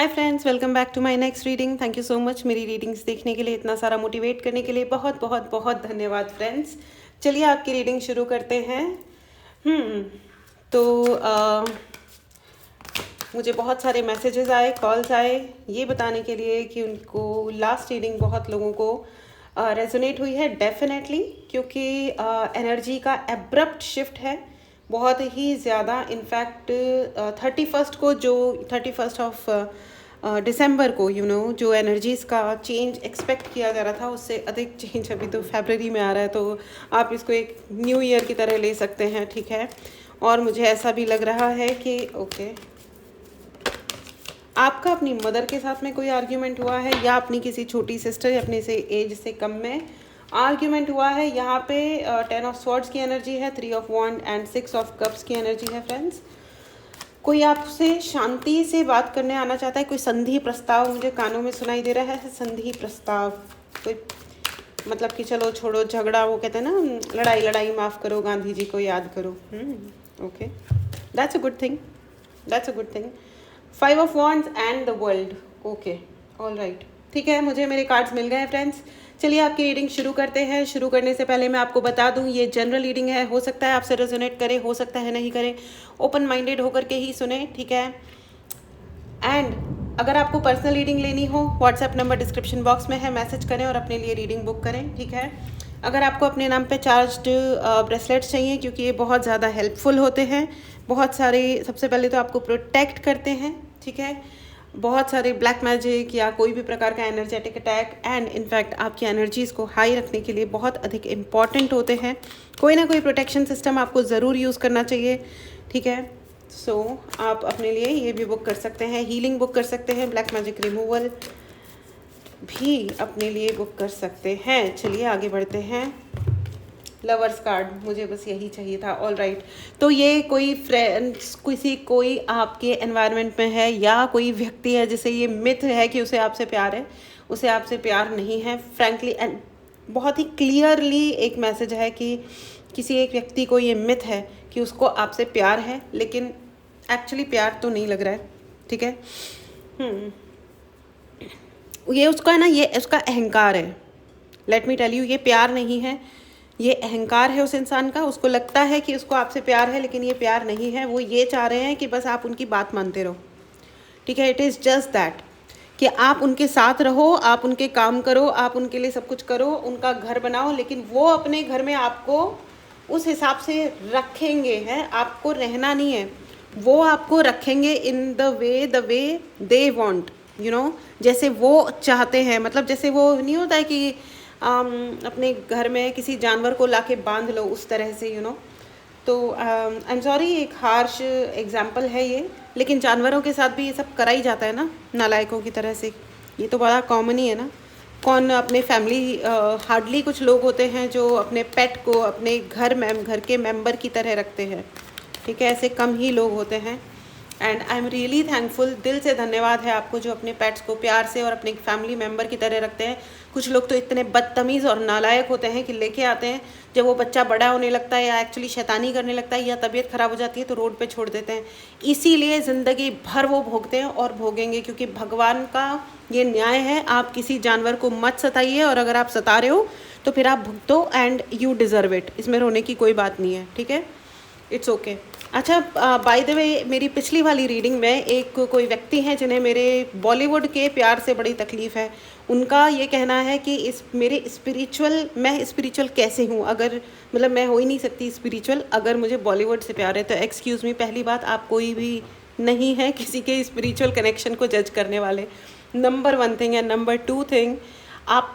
Hi friends, welcome back to my next reading. Thank you so much मेरी readings देखने के लिए, इतना सारा मोटिवेट करने के लिए बहुत बहुत बहुत धन्यवाद फ्रेंड्स। चलिए आपकी रीडिंग शुरू करते हैं। तो मुझे बहुत सारे मैसेजेस आए, कॉल्स आए ये बताने के लिए कि उनको लास्ट रीडिंग बहुत लोगों को रेजोनेट हुई है डेफिनेटली, क्योंकि एनर्जी का एब्रप्ट शिफ्ट है बहुत ही ज़्यादा। इनफैक्ट 31st को, जो 31st ऑफ दिसंबर को जो एनर्जीज़ का चेंज एक्सपेक्ट किया जा रहा था, उससे अधिक चेंज अभी तो फरवरी में आ रहा है। तो आप इसको एक न्यू ईयर की तरह ले सकते हैं, ठीक है। और मुझे ऐसा भी लग रहा है कि ओके, आपका अपनी मदर के साथ में कोई आर्ग्यूमेंट हुआ है, या अपनी किसी छोटी सिस्टर या अपने से एज से कम में आर्ग्यूमेंट हुआ है। यहाँ पे 10 ऑफ स्वॉर्ड्स की एनर्जी है, 3 of wand and 6 of cups की एनर्जी है फ्रेंड्स। कोई आपसे शांति से बात करने आना चाहता है, कोई संधि प्रस्ताव मुझे कानों में सुनाई दे रहा है। संधि प्रस्ताव, कोई मतलब कि चलो छोड़ो झगड़ा, वो कहते हैं ना, लड़ाई लड़ाई माफ़ करो, गांधी जी को याद करो। Okay, that's a good thing, that's a good thing. 5 of wands and the world. Okay, all right, ठीक है, मुझे मेरे कार्ड्स मिल गए हैं फ्रेंड्स। चलिए आपकी रीडिंग शुरू करते हैं। शुरू करने से पहले मैं आपको बता दूं, ये जनरल रीडिंग है, हो सकता है आपसे रेजोनेट करे, हो सकता है नहीं करे। ओपन माइंडेड होकर के ही सुने, ठीक है। एंड अगर आपको पर्सनल रीडिंग लेनी हो, व्हाट्सएप नंबर डिस्क्रिप्शन बॉक्स में है, मैसेज करें और अपने लिए रीडिंग बुक करें, ठीक है। अगर आपको अपने नाम पे चार्ज्ड ब्रेसलेट्स चाहिए, क्योंकि ये बहुत ज़्यादा हेल्पफुल होते हैं, बहुत सारे, सबसे पहले तो आपको प्रोटेक्ट करते हैं, ठीक है। बहुत सारे ब्लैक मैजिक या कोई भी प्रकार का एनर्जेटिक अटैक एंड इनफैक्ट आपकी एनर्जीज़ को हाई रखने के लिए बहुत अधिक इम्पॉर्टेंट होते हैं। कोई ना कोई प्रोटेक्शन सिस्टम आपको ज़रूर यूज़ करना चाहिए, ठीक है। सो आप अपने लिए ये भी बुक कर सकते हैं, हीलिंग बुक कर सकते हैं, ब्लैक मैजिक रिमूवल भी अपने लिए बुक कर सकते हैं। चलिए आगे बढ़ते हैं। लवर्स कार्ड, मुझे बस यही चाहिए था। ऑल राइट, तो ये कोई फ्रेंड्स, कोई आपके एनवायरनमेंट में है, या कोई व्यक्ति है जिसे ये मिथ है कि उसे आपसे प्यार है, उसे आपसे प्यार नहीं है फ्रैंकली। एंड बहुत ही क्लियरली एक मैसेज है कि किसी एक व्यक्ति को ये मिथ है कि उसको आपसे प्यार है, लेकिन एक्चुअली प्यार तो नहीं लग रहा है, ठीक है। ये उसका है ना, ये उसका अहंकार है। लेट मी टेल यू, ये प्यार नहीं है, ये अहंकार है उस इंसान का। उसको लगता है कि उसको आपसे प्यार है, लेकिन ये प्यार नहीं है। वो ये चाह रहे हैं कि बस आप उनकी बात मानते रहो, ठीक है। इट इज़ जस्ट दैट कि आप उनके साथ रहो, आप उनके काम करो, आप उनके लिए सब कुछ करो, उनका घर बनाओ, लेकिन वो अपने घर में आपको उस हिसाब से रखेंगे हैं। आपको रहना नहीं है, वो आपको रखेंगे in the way they want, जैसे वो चाहते हैं। मतलब जैसे वो नहीं होता है कि अपने घर में किसी जानवर को लाके बांध लो, उस तरह से, तो आई एम सॉरी, एक हार्श एग्जाम्पल है ये, लेकिन जानवरों के साथ भी ये सब करा ही जाता है ना, नालायकों की तरह से। ये तो बड़ा कॉमन ही है ना। कौन अपने फैमिली, हार्डली कुछ लोग होते हैं जो अपने पेट को अपने घर के मेंबर की तरह रखते हैं, ठीक है। ऐसे कम ही लोग होते हैं। And I am really thankful, दिल से धन्यवाद है आपको जो अपने पेट्स को प्यार से और अपने फैमिली मेम्बर की तरह रखते हैं। कुछ लोग तो इतने बदतमीज़ और नालायक होते हैं कि लेके आते हैं, जब वो बच्चा बड़ा होने लगता है या एक्चुअली शैतानी करने लगता है या तबीयत ख़राब हो जाती है तो रोड पे छोड़ देते हैं। इसीलिए ज़िंदगी भर वो भोगते हैं और भोगेंगे, क्योंकि भगवान का ये न्याय है, आप किसी जानवर को मत सताइए, और अगर आप सता रहे हो तो फिर आप भुगतो एंड यू डिज़र्व इट। इसमें रोने की कोई बात नहीं है, ठीक है, इट्स ओके। अच्छा, बाय द वे, मेरी पिछली वाली रीडिंग में एक कोई व्यक्ति हैं जिन्हें मेरे बॉलीवुड के प्यार से बड़ी तकलीफ़ है। उनका ये कहना है कि मैं स्पिरिचुअल कैसे हूँ, अगर मतलब मैं हो ही नहीं सकती स्पिरिचुअल अगर मुझे बॉलीवुड से प्यार है। तो एक्सक्यूज़ मी, पहली बात, आप कोई भी नहीं है किसी के स्पिरिचुअल कनेक्शन को जज करने वाले, number 1 thing. And number 2 thing, आप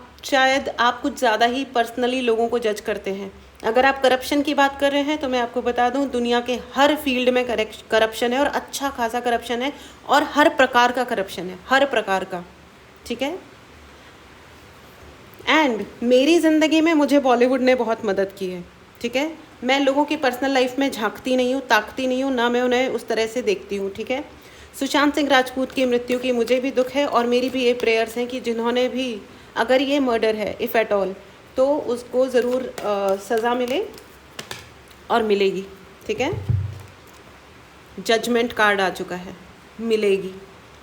कुछ ज़्यादा ही पर्सनली लोगों को जज करते हैं। अगर आप करप्शन की बात कर रहे हैं तो मैं आपको बता दूं, दुनिया के हर फील्ड में करप्शन है, और अच्छा खासा करप्शन है, और हर प्रकार का करप्शन है, हर प्रकार का, ठीक है। एंड मेरी ज़िंदगी में मुझे बॉलीवुड ने बहुत मदद की है, ठीक है। मैं लोगों की पर्सनल लाइफ में झांकती नहीं हूँ, ताकती नहीं हूँ, ना मैं उन्हें उस तरह से देखती हूँ, ठीक है। सुशांत सिंह राजपूत की मृत्यु की मुझे भी दुख है, और मेरी भी ये प्रेयर्स हैं कि जिन्होंने भी, अगर ये मर्डर है इफ़ एट ऑल, तो उसको ज़रूर सज़ा मिले, और मिलेगी, ठीक है। जजमेंट कार्ड आ चुका है, मिलेगी,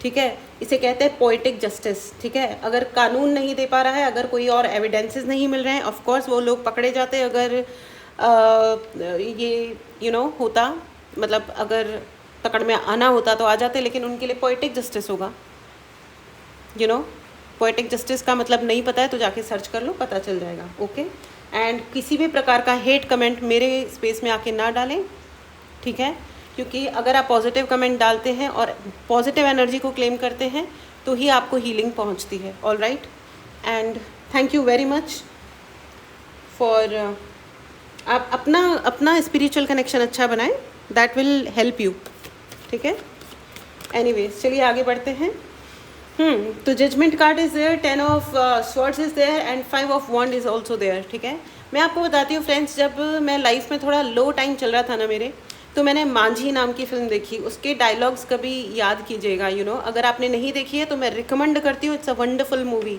ठीक ठीक है। इसे कहते हैं पोइटिक जस्टिस, ठीक है। अगर कानून नहीं दे पा रहा है, अगर कोई और एविडेंसेस नहीं मिल रहे हैं, ऑफ कोर्स वो लोग पकड़े जाते। अगर ये होता, मतलब अगर पकड़ में आना होता तो आ जाते, लेकिन उनके लिए पोइटिक जस्टिस होगा। पोइटिक जस्टिस का मतलब नहीं पता है तो जाके सर्च कर लो, पता चल जाएगा। ओके। एंड किसी भी प्रकार का हेट कमेंट मेरे स्पेस में आके ना डालें, ठीक है, क्योंकि अगर आप पॉजिटिव कमेंट डालते हैं और पॉजिटिव एनर्जी को क्लेम करते हैं तो ही आपको हीलिंग पहुंचती है। All right, and thank you very much for, आप अपना स्पिरिचुअल कनेक्शन अच्छा बनाएं, दैट विल हेल्प यू, ठीक है। एनीवेज, चलिए आगे बढ़ते हैं। तो judgement card is there, 10 of swords is there and 5 of wand is also there, ठीक है। मैं आपको बताती हूँ फ्रेंड्स, जब मैं लाइफ में थोड़ा लो टाइम चल रहा था ना मेरे, तो मैंने मांझी नाम की फ़िल्म देखी। उसके डायलॉग्स कभी याद कीजिएगा। अगर आपने नहीं देखी है तो मैं रिकमेंड करती हूँ, इट्स अ वंडरफुल मूवी,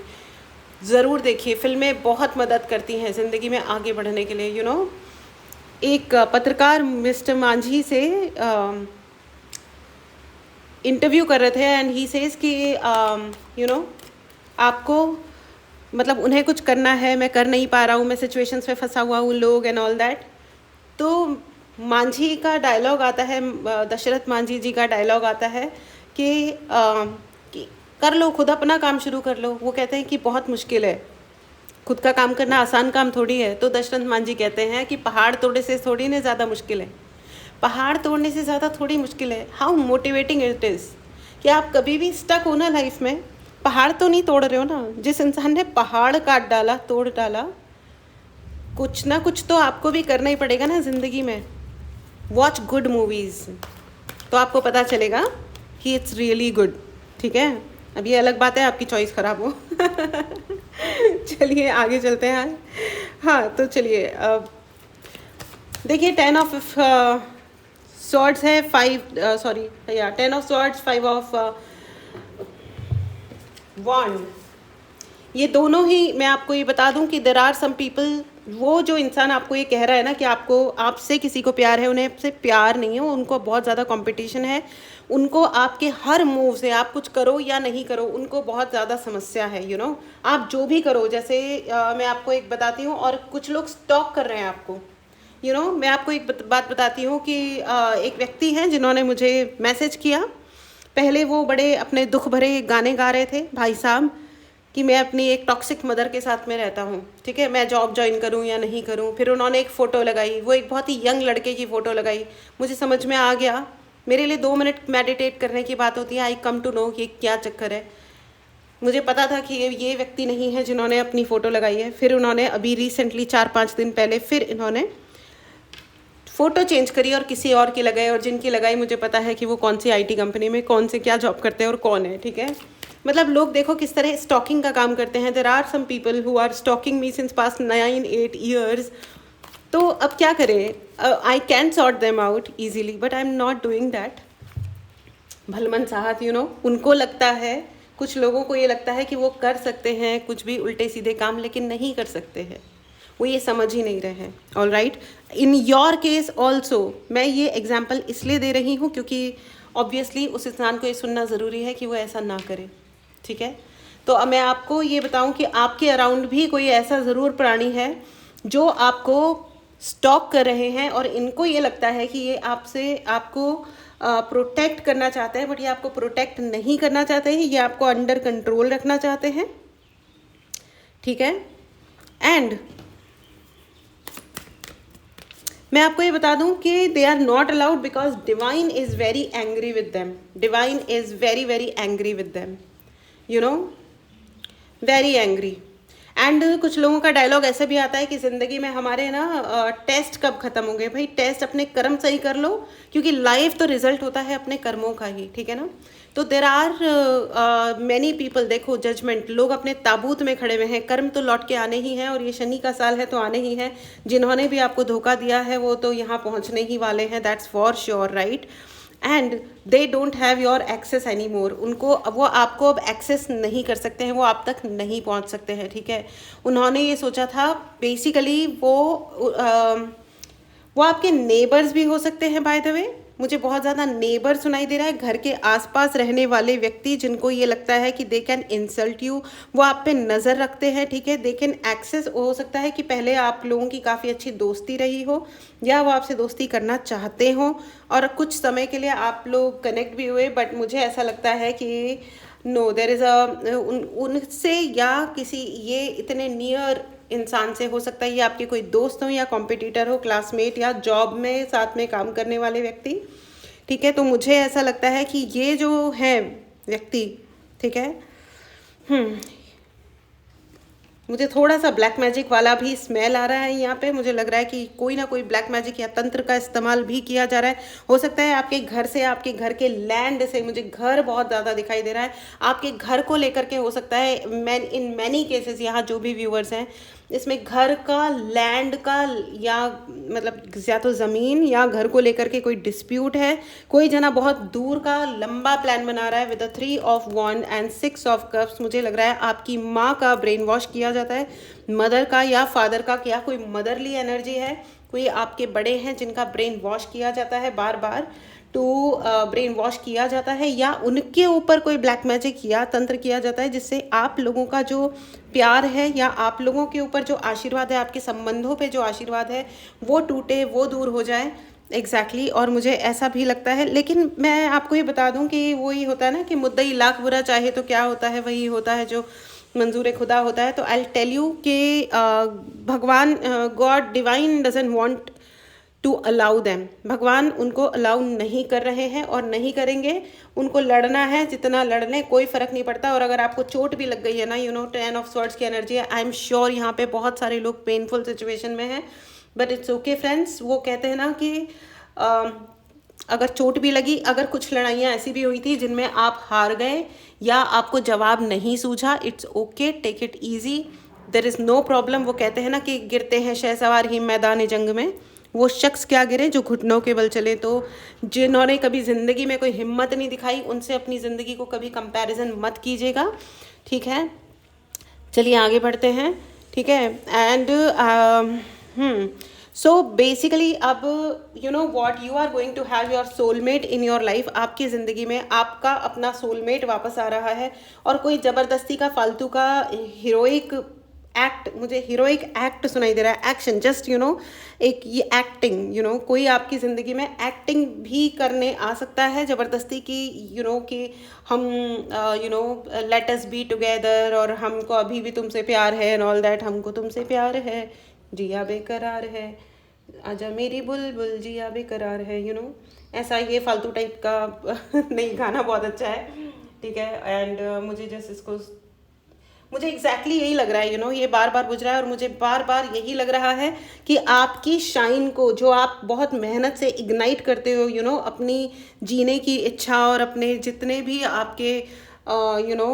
ज़रूर देखिए। फिल्में बहुत मदद करती हैं ज़िंदगी में आगे बढ़ने के लिए। एक पत्रकार मिस्टर मांझी से इंटरव्यू कर रहे थे एंड ही सेज कि आपको, मतलब उन्हें कुछ करना है, मैं कर नहीं पा रहा हूँ, मैं सिचुएशंस में फंसा हुआ हूँ, लोग एंड ऑल दैट। तो मांझी का डायलॉग आता है, दशरथ मांझी जी का डायलॉग आता है कि कर लो, खुद अपना काम शुरू कर लो। वो कहते हैं कि बहुत मुश्किल है, खुद का काम करना आसान काम थोड़ी है। तो दशरथ मांझी कहते हैं कि पहाड़ तोड़ने से थोड़ी ना ज़्यादा मुश्किल है, पहाड़ तोड़ने से ज़्यादा थोड़ी मुश्किल है। हाउ मोटिवेटिंग इट इज़ कि आप कभी भी स्टक हो ना लाइफ में, पहाड़ तो नहीं तोड़ रहे हो ना। जिस इंसान ने पहाड़ काट डाला, तोड़ डाला, कुछ ना कुछ तो आपको भी करना ही पड़ेगा ना ज़िंदगी में। वॉच गुड मूवीज़, तो आपको पता चलेगा कि इट्स रियली गुड, ठीक है। अब ये अलग बात है आपकी चॉइस ख़राब हो। चलिए आगे चलते हैं। हाँ, तो चलिए अब देखिए, 10 ऑफ स्वॉर्ड्स है, 10 ऑफ स्वॉर्ड्स, 5 ऑफ वॉन्ड। ये दोनों ही, मैं आपको ये बता दूं कि देयर आर सम पीपल, वो जो इंसान आपको ये कह रहा है ना कि आपसे किसी को प्यार है, उन्हें आपसे प्यार नहीं है, उनको बहुत ज़्यादा कंपटीशन है, उनको आपके हर मूव से, आप कुछ करो या नहीं करो, उनको बहुत ज़्यादा समस्या है। आप जो भी करो, जैसे मैं आपको एक बताती हूँ, और कुछ लोग स्टॉक कर रहे हैं आपको। मैं आपको एक बात बताती हूँ कि एक व्यक्ति हैं जिन्होंने मुझे मैसेज किया। पहले वो बड़े अपने दुख भरे गाने गा रहे थे भाई साहब, कि मैं अपनी एक टॉक्सिक मदर के साथ में रहता हूँ, ठीक है, मैं जॉब ज्वाइन करूँ या नहीं करूँ। फिर उन्होंने एक फ़ोटो लगाई, वो एक बहुत ही यंग लड़के की फ़ोटो लगाई। मुझे समझ में आ गया, मेरे लिए 2 मिनट मेडिटेट करने की बात होती है। आई कम टू नो कि क्या चक्कर है। मुझे पता था कि ये व्यक्ति नहीं है जिन्होंने अपनी फ़ोटो लगाई है। फिर उन्होंने अभी रिसेंटली 4-5 दिन पहले फिर इन्होंने फ़ोटो चेंज करी और किसी और की लगाई, और जिनकी लगाई मुझे पता है कि वो कौन सी IT कंपनी में कौन से क्या जॉब करते हैं और कौन है, ठीक है। मतलब लोग देखो किस तरह स्टॉकिंग का काम करते हैं। There are some people who are stalking me since past 9-8 years. तो अब क्या करें, I can sort them out easily, but I am not doing that. Bhalman साहब, उनको लगता है, कुछ लोगों को ये लगता है कि वो कर सकते हैं कुछ भी उल्टे सीधे काम, लेकिन नहीं कर सकते हैं, वो ये समझ ही नहीं रहे हैं। All right, in your case also मैं ये एग्जाम्पल इसलिए दे रही हूँ क्योंकि ऑब्वियसली उस इंसान को ये सुनना ज़रूरी है कि वो ऐसा ना करे, ठीक है। तो अब मैं आपको ये बताऊं कि आपके अराउंड भी कोई ऐसा ज़रूर प्राणी है जो आपको स्टॉक कर रहे हैं, और इनको ये लगता है कि ये आपको प्रोटेक्ट करना चाहते हैं, बट ये आपको प्रोटेक्ट नहीं करना चाहते हैं, ये आपको अंडर कंट्रोल रखना चाहते हैं, ठीक है। एंड मैं आपको ये बता दूं कि they are not allowed because divine is very angry with them. Divine is very very angry with them, very angry. And कुछ लोगों का डायलॉग ऐसा भी आता है कि ज़िंदगी में हमारे ना टेस्ट कब ख़त्म होंगे। भाई टेस्ट अपने कर्म सही कर लो, क्योंकि लाइफ तो रिजल्ट होता है अपने कर्मों का ही, ठीक है ना। तो देर आर मैनी पीपल, देखो जजमेंट, लोग अपने ताबूत में खड़े हुए हैं, कर्म तो लौट के आने ही हैं, और ये शनि का साल है तो आने ही हैं। जिन्होंने भी आपको धोखा दिया है वो तो यहाँ पहुँचने ही वाले हैं, that's for sure, right. And they don't have your access any more. वो आपको अब एक्सेस नहीं कर सकते हैं, वो आप तक नहीं पहुंच सकते हैं, ठीक है। उन्होंने ये सोचा था बेसिकली वो आपके नेबर्स भी हो सकते हैं बाय द वे, मुझे बहुत ज़्यादा नेबर सुनाई दे रहा है, घर के आसपास रहने वाले व्यक्ति जिनको ये लगता है कि दे कैन इंसल्ट यू, वो आप पे नज़र रखते हैं, ठीक है। दे कैन एक्सेस, हो सकता है कि पहले आप लोगों की काफ़ी अच्छी दोस्ती रही हो या वो आपसे दोस्ती करना चाहते हो और कुछ समय के लिए आप लोग कनेक्ट भी हुए, बट मुझे ऐसा लगता है कि नो देयर इज़ उनसे या किसी ये इतने नियर इंसान से, हो सकता है ये आपके कोई दोस्त हो या कॉम्पिटिटर हो, क्लासमेट या जॉब में साथ में काम करने वाले व्यक्ति, ठीक है। तो मुझे ऐसा लगता है कि ये जो है व्यक्ति, ठीक है, मुझे थोड़ा सा ब्लैक मैजिक वाला भी स्मेल आ रहा है यहाँ पे। मुझे लग रहा है कि कोई ना कोई ब्लैक मैजिक या तंत्र का इस्तेमाल भी किया जा रहा है। हो सकता है आपके घर से, आपके घर के लैंड से, मुझे घर बहुत ज़्यादा दिखाई दे रहा है, आपके घर को लेकर के हो सकता है। इन मैनी केसेस यहाँ जो भी व्यूअर्स हैं इसमें घर का, लैंड का, या मतलब या तो ज़मीन या घर को लेकर के कोई डिस्प्यूट है। कोई जना बहुत दूर का लंबा प्लान बना रहा है with 3 of wand and 6 of cups. मुझे लग रहा है आपकी माँ का ब्रेन वॉश किया जाता है, मदर का या फादर का, क्या कोई मदरली एनर्जी है, कोई आपके बड़े हैं जिनका ब्रेन वॉश किया जाता है, बार बार ब्रेन वॉश किया जाता है, या उनके ऊपर कोई ब्लैक मैजिक या तंत्र किया जाता है जिससे आप लोगों का जो प्यार है या आप लोगों के ऊपर जो आशीर्वाद है, आपके संबंधों पे जो आशीर्वाद है वो टूटे, वो दूर हो जाए। एग्जैक्टली और मुझे ऐसा भी लगता है। लेकिन मैं आपको ये बता दूं कि वही होता है ना कि मुद्दई लाख बुरा चाहे तो क्या होता है, वही होता है जो मंजूर खुदा होता है। तो आई टेल यू कि भगवान, god divine doesn't want to allow them, भगवान उनको अलाउ नहीं कर रहे हैं और नहीं करेंगे। उनको लड़ना है, जितना लड़ लें कोई फ़र्क नहीं पड़ता। और अगर आपको चोट भी लग गई है ना, 10 ऑफ स्वॉर्ड्स की एनर्जी है, आई एम श्योर यहाँ पे बहुत सारे लोग पेनफुल सिचुएशन में हैं, बट इट्स ओके फ्रेंड्स। वो कहते हैं ना कि अगर चोट भी लगी, अगर कुछ लड़ाइयाँ ऐसी भी हुई थी जिनमें आप हार गए या आपको जवाब नहीं सूझा, it's okay, take it easy, there is no problem. वो कहते हैं ना कि गिरते हैं शहसवार ही मैदान जंग में, वो शख्स क्या गिरे जो घुटनों के बल चले। तो जिन्होंने कभी ज़िंदगी में कोई हिम्मत नहीं दिखाई, उनसे अपनी ज़िंदगी को कभी कंपैरिजन मत कीजिएगा, ठीक है। चलिए आगे बढ़ते हैं, ठीक है। एंड सो बेसिकली अब you know what, you are going to have your soulmate in your life. आपकी ज़िंदगी में आपका अपना सोलमेट वापस आ रहा है और कोई ज़बरदस्ती का, फालतू का हीरोइक एक्ट, मुझे हीरोइक एक्ट सुनाई दे रहा है, एक्शन, जस्ट यू नो एक ये एक्टिंग, यू नो कोई आपकी ज़िंदगी में एक्टिंग भी करने आ सकता है ज़बरदस्ती की, यू नो कि हम you know let us be together और हमको अभी भी तुमसे प्यार है एंड ऑल दैट, हमको तुमसे प्यार है, जिया बेकरार है, आजा मेरी बुलबुल जिया बेकरार है, यू नो ऐसा ये फालतू टाइप का नहीं, गाना बहुत अच्छा है, ठीक है। एंड मुझे जस्ट इसको, मुझे एग्जैक्टली यही लग रहा है, यू नो ये बार बार बुझ रहा है और मुझे बार बार यही लग रहा है कि आपकी शाइन को, जो आप बहुत मेहनत से इग्नाइट करते हो, यू नो अपनी जीने की इच्छा और अपने जितने भी आपके यू नो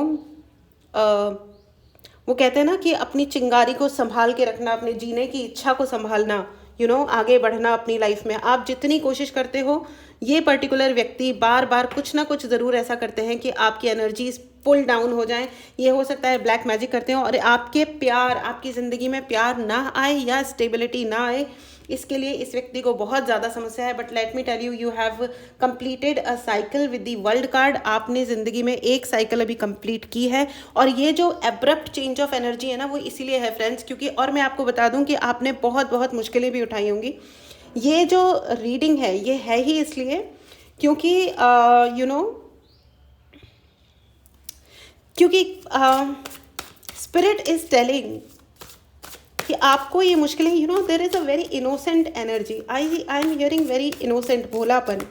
वो कहते हैं ना कि अपनी चिंगारी को संभाल के रखना, अपने जीने की इच्छा को संभालना, यू नो आगे बढ़ना अपनी लाइफ में, आप जितनी कोशिश करते हो, ये पर्टिकुलर व्यक्ति बार बार कुछ ना कुछ ज़रूर ऐसा करते हैं कि आपकी एनर्जीज पुल डाउन हो जाएं। ये हो सकता है ब्लैक मैजिक करते हो और आपके प्यार, आपकी ज़िंदगी में प्यार ना आए या स्टेबिलिटी ना आए, इसके लिए इस व्यक्ति को बहुत ज़्यादा समस्या है। But let me tell you, you have completed a cycle with the world card. आपने ज़िंदगी में एक साइकिल अभी कंप्लीट की है और ये जो एब्रप्ट चेंज ऑफ एनर्जी है ना, वो इसीलिए है फ्रेंड्स, क्योंकि और मैं आपको बता दूं कि आपने बहुत बहुत मुश्किलें भी उठाई होंगी। ये जो रीडिंग है ये है ही इसलिए क्योंकि यू नो क्योंकि स्पिरिट इज टेलिंग कि आपको ये मुश्किलें, you know there is a very innocent energy, I am hearing very innocent, भोलापन।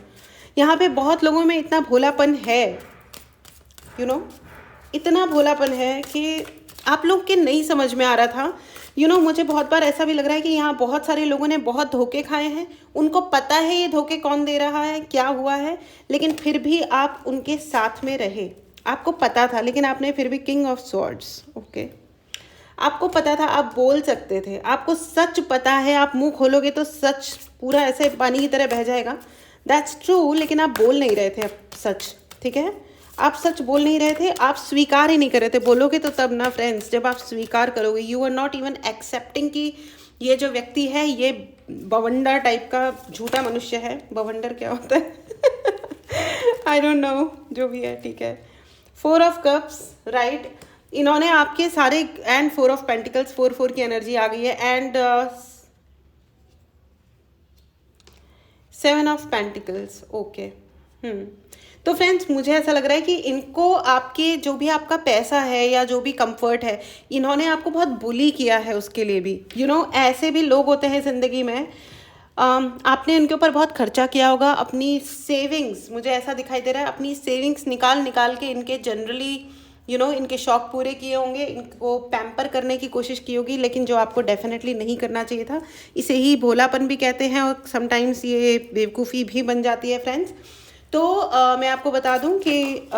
यहाँ पे बहुत लोगों में इतना भोलापन है, यू नो इतना भोलापन है कि आप लोग के नहीं समझ में आ रहा था। यू नो मुझे बहुत बार ऐसा भी लग रहा है कि यहाँ बहुत सारे लोगों ने बहुत धोखे खाए हैं, उनको पता है ये धोखे कौन दे रहा है, क्या हुआ है, लेकिन फिर भी आप उनके साथ में रहे। आपको पता था लेकिन आपने फिर भी, किंग ऑफ स्वॉर्ड्स, ओके, आपको पता था, आप बोल सकते थे, आपको सच पता है, आप मुंह खोलोगे तो सच पूरा ऐसे पानी की तरह बह जाएगा, दैट्स ट्रू, लेकिन आप बोल नहीं रहे थे अब सच, ठीक है, आप सच बोल नहीं रहे थे, आप स्वीकार ही नहीं कर रहे थे। बोलोगे तो तब ना फ्रेंड्स, जब आप स्वीकार करोगे, you are not even accepting कि ये जो व्यक्ति है ये बवंडर टाइप का झूठा मनुष्य है। बवंडर क्या होता है आई डोंट नो, जो भी है ठीक है। 4 ऑफ कप्स, राइट। इन्होंने आपके सारे एंड 4 ऑफ पेंटिकल्स, 4 की एनर्जी आ गई है एंड 7 ऑफ पेंटिकल्स। ओके। तो फ्रेंड्स मुझे ऐसा लग रहा है कि इनको आपके जो भी आपका पैसा है या जो भी कंफर्ट है, इन्होंने आपको बहुत बुली किया है उसके लिए भी। ऐसे भी लोग होते हैं ज़िंदगी में। आपने इनके ऊपर बहुत खर्चा किया होगा, अपनी सेविंग्स, मुझे ऐसा दिखाई दे रहा है, अपनी सेविंग्स निकाल निकाल के इनके जनरली इनके शौक पूरे किए होंगे, इनको पैम्पर करने की कोशिश की होगी, लेकिन जो आपको डेफिनेटली नहीं करना चाहिए था। इसे ही भोलापन भी कहते हैं और समटाइम्स ये बेवकूफ़ी भी बन जाती है फ्रेंड्स। तो मैं आपको बता दूं कि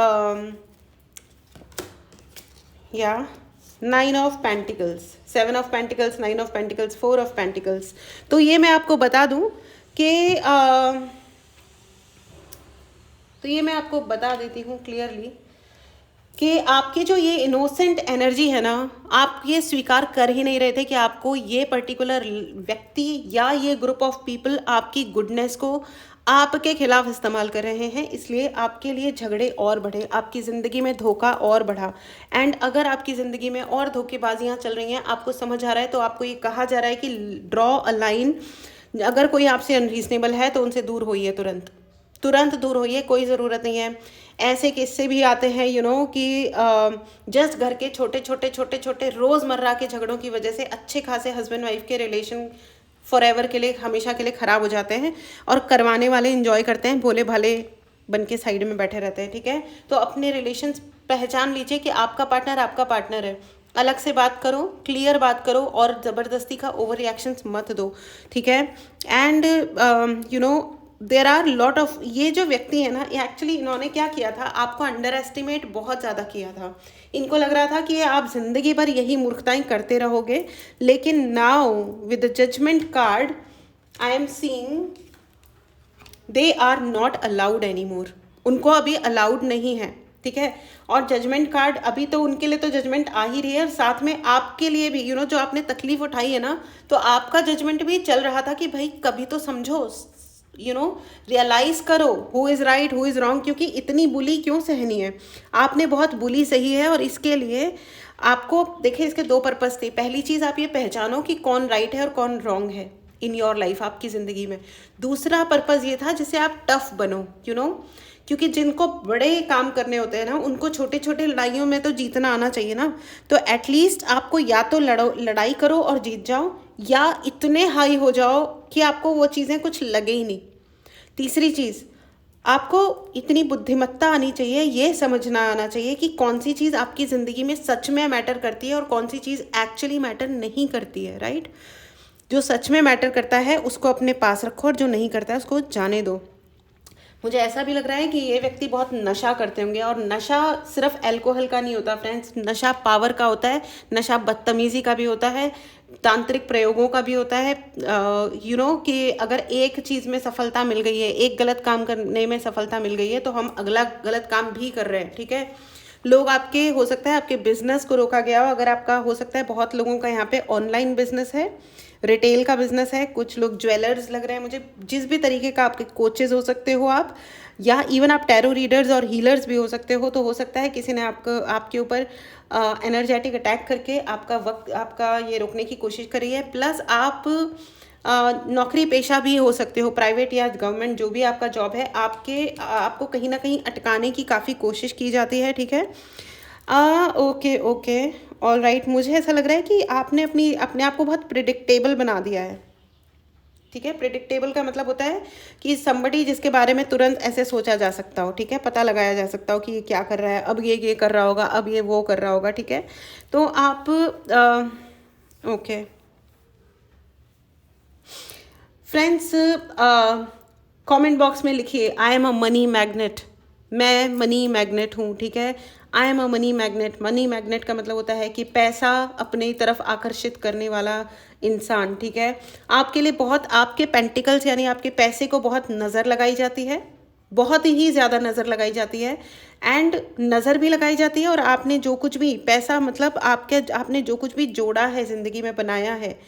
या 9 of pentacles, 7 of pentacles, 9 of pentacles, 4 of pentacles. तो ये मैं आपको बता दूं कि तो ये मैं आपको बता देती हूँ क्लियरली कि आपकी जो ये इनोसेंट एनर्जी है ना, आप ये स्वीकार कर ही नहीं रहे थे कि आपको ये पर्टिकुलर व्यक्ति या ये ग्रुप ऑफ पीपल आपकी गुडनेस को आपके खिलाफ इस्तेमाल कर रहे हैं, इसलिए आपके लिए झगड़े और बढ़े, आपकी ज़िंदगी में धोखा और बढ़ा। एंड अगर आपकी ज़िंदगी में और धोखेबाजियाँ चल रही हैं, आपको समझ आ रहा है, तो आपको ये कहा जा रहा है कि ड्रॉ अ लाइन। अगर कोई आपसे अनरीजनेबल है तो उनसे दूर होइए, तुरंत तुरंत दूर होइए, कोई ज़रूरत नहीं है। ऐसे किस्से भी आते हैं कि जस्ट घर के छोटे छोटे छोटे छोटे रोज़मर्रा के झगड़ों की वजह से अच्छे खासे हस्बैंड वाइफ के रिलेशन फॉरएवर के लिए, हमेशा के लिए ख़राब हो जाते हैं, और करवाने वाले एंजॉय करते हैं, भोले भाले बन के साइड में बैठे रहते हैं। ठीक है, तो अपने रिलेशंस पहचान लीजिए कि आपका पार्टनर है। अलग से बात करो, क्लियर बात करो, और ज़बरदस्ती का ओवर रिएक्शंस मत दो। ठीक है। And there are lot of, ये जो व्यक्ति है ना, एक्चुअली इन्होंने क्या किया था, आपको अंडर एस्टिमेट बहुत ज़्यादा किया था। इनको लग रहा था कि आप जिंदगी भर यही मूर्खताएं करते रहोगे, लेकिन now with the judgement card I am seeing they are not allowed any more. उनको अभी अलाउड नहीं है। ठीक है, और जजमेंट कार्ड अभी तो उनके लिए तो जजमेंट आ ही रही है, और साथ में आपके लिए भी जो आपने तकलीफ उठाई है ना, तो आपका जजमेंट भी चल रहा था कि भाई कभी तो समझो, रियलाइज करो who is right who is wrong, क्योंकि इतनी बुली क्यों सहनी है। आपने बहुत बुली सही है, और इसके लिए आपको देखिए, इसके 2 पर्पस थे। पहली चीज़, आप ये पहचानो कि कौन राइट है और कौन रॉन्ग है इन योर लाइफ, आपकी ज़िंदगी में। दूसरा पर्पस ये था जिससे आप टफ बनो, क्योंकि जिनको बड़े काम करने होते हैं ना, उनको छोटे छोटे लड़ाइयों में तो जीतना आना चाहिए ना। तो एटलीस्ट आपको या तो लड़ाई करो और जीत जाओ, या इतने हाई हो जाओ कि आपको वो चीज़ें कुछ लगे ही नहीं। तीसरी चीज़, आपको इतनी बुद्धिमत्ता आनी चाहिए, ये समझना आना चाहिए कि कौन सी चीज़ आपकी ज़िंदगी में सच में मैटर करती है और कौन सी चीज़ एक्चुअली मैटर नहीं करती है। राइट, जो सच में मैटर करता है उसको अपने पास रखो, और जो नहीं करता है उसको जाने दो। मुझे ऐसा भी लग रहा है कि ये व्यक्ति बहुत नशा करते होंगे, और नशा सिर्फ अल्कोहल का नहीं होता फ्रेंड्स, नशा पावर का होता है, नशा बदतमीज़ी का भी होता है, तांत्रिक प्रयोगों का भी होता है। कि अगर एक चीज़ में सफलता मिल गई है, एक गलत काम करने में सफलता मिल गई है, तो हम अगला गलत काम भी कर रहे हैं। ठीक है, लोग आपके, हो सकता है आपके बिजनेस को रोका गया हो, अगर आपका, हो सकता है बहुत लोगों का यहाँ पे ऑनलाइन बिजनेस है, रिटेल का बिजनेस है, कुछ लोग ज्वेलर्स लग रहे हैं मुझे, जिस भी तरीके का आपके कोचेस हो सकते हो आप, या इवन आप टैरो रीडर्स और हीलर्स भी हो सकते हो। तो हो सकता है किसी ने आपके ऊपर एनर्जेटिक अटैक करके आपका वक्त, आपका ये रोकने की कोशिश करी है। प्लस आप नौकरी पेशा भी हो सकते हो, प्राइवेट या गवर्नमेंट, जो भी आपका जॉब है, आपको कहीं ना कहीं अटकाने की काफ़ी कोशिश की जाती है। ठीक है, ओके ऑल राइट। मुझे ऐसा लग रहा है कि आपने अपने आप को बहुत प्रिडिक्टेबल बना दिया है। ठीक है, प्रिडिक्टेबल का मतलब होता है कि somebody जिसके बारे में तुरंत ऐसे सोचा जा सकता हो। ठीक है, पता लगाया जा सकता हो कि ये क्या कर रहा है, अब ये कर रहा होगा, अब ये वो कर रहा होगा। ठीक है, तो आप ओके फ्रेंड्स, कमेंट बॉक्स में लिखिए आई एम अ मनी मैग्नेट, मैं मनी मैग्नेट हूँ। ठीक है, आई am a money magnet. Money magnet का मतलब होता है कि पैसा अपनी तरफ आकर्षित करने वाला इंसान। ठीक है, आपके लिए बहुत, आपके पेंटिकल्स यानी आपके पैसे को बहुत नज़र लगाई जाती है, बहुत ही ज़्यादा नज़र लगाई जाती है, एंड नज़र भी लगाई जाती है। और आपने जो कुछ भी पैसा, मतलब आपने जो कुछ भी जोड़ा है, ज़िंदगी में बनाया है,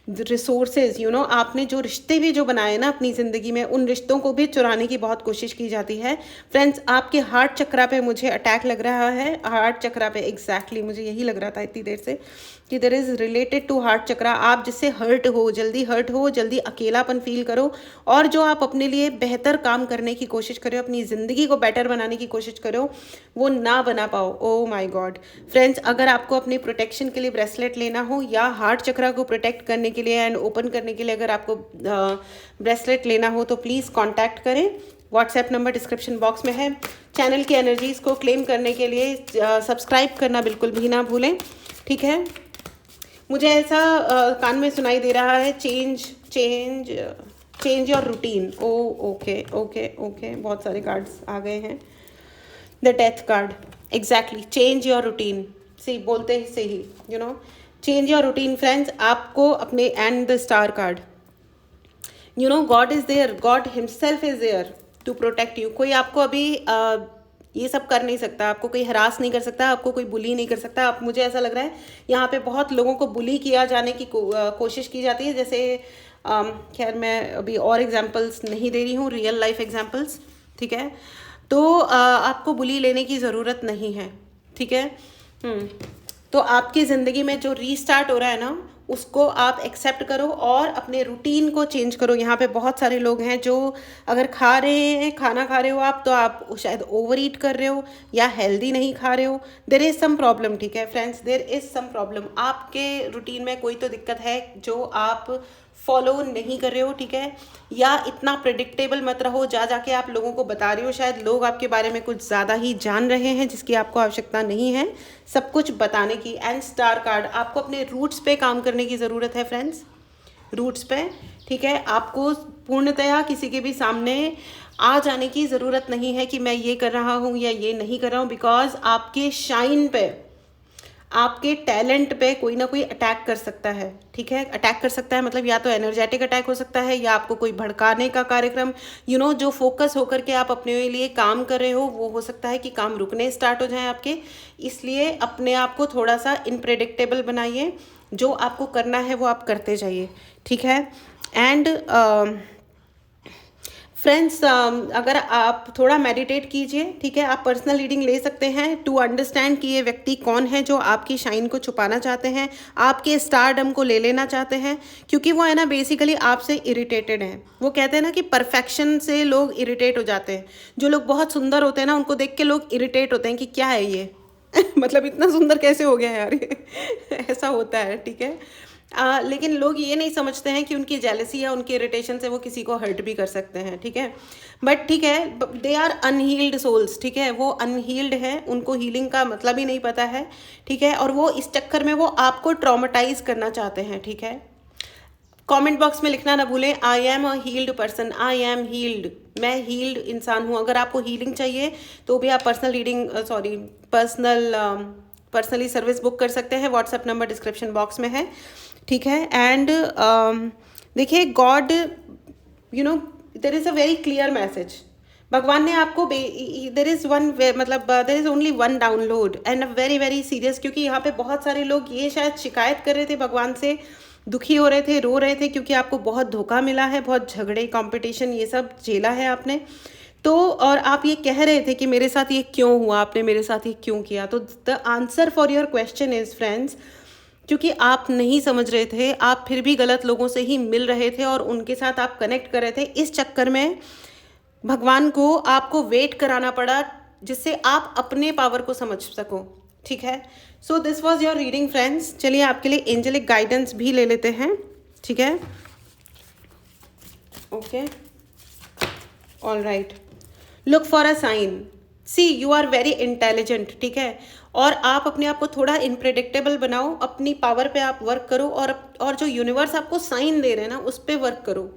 रिसोर्सेज, यू नो, आपने जो रिश्ते भी जो बनाए ना अपनी ज़िंदगी में, उन रिश्तों को भी चुराने की बहुत कोशिश की जाती है। फ्रेंड्स, आपके हार्ट चक्रा पे मुझे अटैक लग रहा है, हार्ट चक्रा पे एग्जैक्टली मुझे यही लग रहा था इतनी देर से कि देर is related to heart chakra. आप जिससे हर्ट हो, जल्दी अकेलापन फील करो, और जो आप अपने लिए बेहतर काम करने की कोशिश करो, अपनी ज़िंदगी को बेटर बनाने की कोशिश करो, वो ना बना पाओ। ओ माय गॉड फ्रेंड्स, अगर आपको अपने प्रोटेक्शन के लिए ब्रेसलेट लेना हो या हार्ट चक्रा को प्रोटेक्ट करने के लिए एंड ओपन करने के लिए अगर आपको ब्रेसलेट लेना हो तो प्लीज़ कांटेक्ट करें। व्हाट्सएप नंबर डिस्क्रिप्शन बॉक्स में है। चैनल की एनर्जीज़ को क्लेम करने के लिए सब्सक्राइब करना बिल्कुल भी ना भूलें, ठीक है। मुझे ऐसा कान में सुनाई दे रहा है, change your routine. Oh okay okay okay, बहुत सारे कार्ड्स आ गए हैं। The death card, exactly, change your routine. See बोलते ही से ही, you know, change your routine friends. आपको अपने, and the star card, you know, God is there, God himself is there to protect you. कोई आपको अभी ये सब कर नहीं सकता, आपको कोई हरास नहीं कर सकता, आपको कोई बुली नहीं कर सकता। आप, मुझे ऐसा लग रहा है यहाँ पे बहुत लोगों को बुली किया जाने की कोशिश की जाती है, जैसे खैर मैं अभी और एग्जांपल्स नहीं दे रही हूँ, रियल लाइफ एग्जांपल्स, ठीक है। तो आपको बुली लेने की ज़रूरत नहीं है, ठीक है। तो आपकी ज़िंदगी में जो रीस्टार्ट हो रहा है ना, उसको आप एक्सेप्ट करो और अपने रूटीन को चेंज करो। यहाँ पे बहुत सारे लोग हैं जो अगर खाना खा रहे हो आप, तो आप शायद ओवर ईट कर रहे हो या हेल्दी नहीं खा रहे हो। देर इज़ सम प्रॉब्लम, ठीक है friends, there is some problem. आपके रूटीन में कोई तो दिक्कत है जो आप फॉलो नहीं कर रहे हो, ठीक है। या इतना प्रेडिक्टेबल मत रहो, जाके आप लोगों को बता रहे हो, शायद लोग आपके बारे में कुछ ज़्यादा ही जान रहे हैं जिसकी आपको आवश्यकता नहीं है सब कुछ बताने की। एंड स्टार कार्ड, आपको अपने रूट्स पे काम करने की ज़रूरत है फ्रेंड्स, रूट्स पे, ठीक है। आपको पूर्णतया किसी के भी सामने आ जाने की ज़रूरत नहीं है कि मैं ये कर रहा हूँ या ये नहीं कर रहा हूँ, बिकॉज आपके शाइन पे, आपके टैलेंट पे कोई ना कोई अटैक कर सकता है, ठीक है। अटैक कर सकता है मतलब या तो एनर्जेटिक अटैक हो सकता है या आपको कोई भड़काने का कार्यक्रम, यू नो, जो फोकस होकर के आप अपने लिए काम कर रहे हो वो हो सकता है कि काम रुकने स्टार्ट हो जाए आपके। इसलिए अपने आप को थोड़ा सा इनप्रेडिक्टेबल बनाइए, जो आपको करना है वो आप करते जाइए, ठीक है। एंड फ्रेंड्स, अगर आप थोड़ा मेडिटेट कीजिए, ठीक है, आप पर्सनल रीडिंग ले सकते हैं टू अंडरस्टैंड कि ये व्यक्ति कौन है जो आपकी शाइन को छुपाना चाहते हैं, आपके स्टारडम को ले लेना चाहते हैं, क्योंकि वो है ना बेसिकली आपसे इरिटेटेड हैं। वो कहते हैं ना कि परफेक्शन से लोग इरिटेट हो जाते हैं। जो लोग बहुत सुंदर होते हैं ना, उनको देख के लोग इरिटेट होते हैं कि क्या है ये मतलब इतना सुंदर कैसे हो गया यार ये ऐसा होता है, ठीक है। लेकिन लोग ये नहीं समझते हैं कि उनकी जेलसी या उनकी इरिटेशन से वो किसी को हर्ट भी कर सकते हैं, ठीक है। बट ठीक है, दे आर अनहील्ड सोल्स, ठीक है, वो अनहील्ड है, उनको हीलिंग का मतलब ही नहीं पता है, ठीक है। और वो इस चक्कर में वो आपको ट्रॉमेटाइज करना चाहते हैं, ठीक है। कमेंट बॉक्स में लिखना ना भूलें, I am a healed person, I am healed, मैं हील्ड इंसान हूँ। अगर आपको हीलिंग चाहिए तो भी आप पर्सनली सर्विस बुक कर सकते हैं। व्हाट्सएप नंबर डिस्क्रिप्शन बॉक्स में है, ठीक है। एंड देखिए, God, you know, there is a very clear message. भगवान ने आपको, there is only one download and a very very serious, क्योंकि यहाँ पे बहुत सारे लोग ये शायद शिकायत कर रहे थे भगवान से, दुखी हो रहे थे, रो रहे थे, क्योंकि आपको बहुत धोखा मिला है, बहुत झगड़े, कंपटीशन, ये सब झेला है आपने। तो और आप ये कह रहे थे कि मेरे साथ ये क्यों हुआ, आपने मेरे साथ ये क्यों किया। तो the answer for your question is friends, क्योंकि आप नहीं समझ रहे थे, आप फिर भी गलत लोगों से ही मिल रहे थे और उनके साथ आप कनेक्ट कर रहे थे। इस चक्कर में भगवान को आपको वेट कराना पड़ा, जिससे आप अपने पावर को समझ सको, ठीक है। So this was your reading friends. चलिए आपके लिए एंजेलिक गाइडेंस भी ले लेते हैं, ठीक है। Okay, all right, look for a sign, see you are very intelligent, ठीक है। और आप अपने आप को थोड़ा इनप्रेडिक्टेबल बनाओ, अपनी पावर पे आप वर्क करो, और जो यूनिवर्स आपको साइन दे रहे हैं ना, उस पर वर्क करो,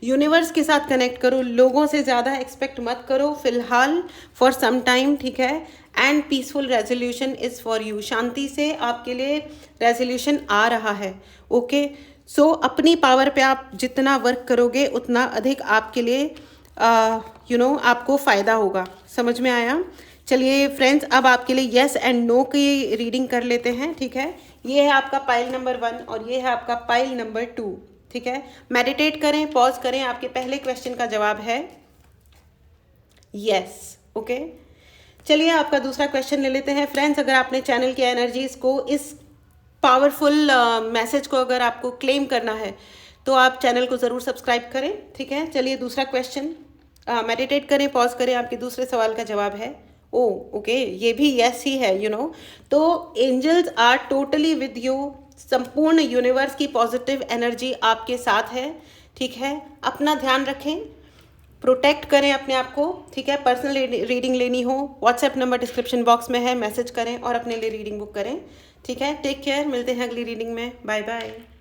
यूनिवर्स के साथ कनेक्ट करो, लोगों से ज़्यादा एक्सपेक्ट मत करो फिलहाल, फॉर सम टाइम, ठीक है। And peaceful resolution is for you, शांति से आपके लिए रेजोल्यूशन आ रहा है, ओके। सो अपनी पावर पे आप जितना वर्क करोगे उतना अधिक आपके लिए आपको फ़ायदा होगा। समझ में आया? चलिए फ्रेंड्स, अब आपके लिए यस एंड नो की रीडिंग कर लेते हैं, ठीक है। ये है आपका पाइल नंबर 1 और ये है आपका पाइल नंबर 2, ठीक है। मेडिटेट करें, पॉज करें। आपके पहले क्वेश्चन का जवाब है यस, ओके। चलिए आपका दूसरा क्वेश्चन ले लेते हैं फ्रेंड्स। अगर आपने चैनल की एनर्जीज को, इस पावरफुल मैसेज को अगर आपको क्लेम करना है तो आप चैनल को ज़रूर सब्सक्राइब करें, ठीक है। चलिए दूसरा क्वेश्चन, मेडिटेट करें, पॉज करें। आपके दूसरे सवाल का जवाब है ओ, ओके, ये भी यस ही है, यू नो। तो angels are totally with you. संपूर्ण यूनिवर्स की पॉजिटिव एनर्जी आपके साथ है, ठीक है। अपना ध्यान रखें, प्रोटेक्ट करें अपने आप को, ठीक है। पर्सनल रीडिंग लेनी हो, व्हाट्सएप नंबर डिस्क्रिप्शन बॉक्स में है, मैसेज करें और अपने लिए रीडिंग बुक करें, ठीक है। टेक केयर, मिलते हैं अगली रीडिंग में। Bye bye.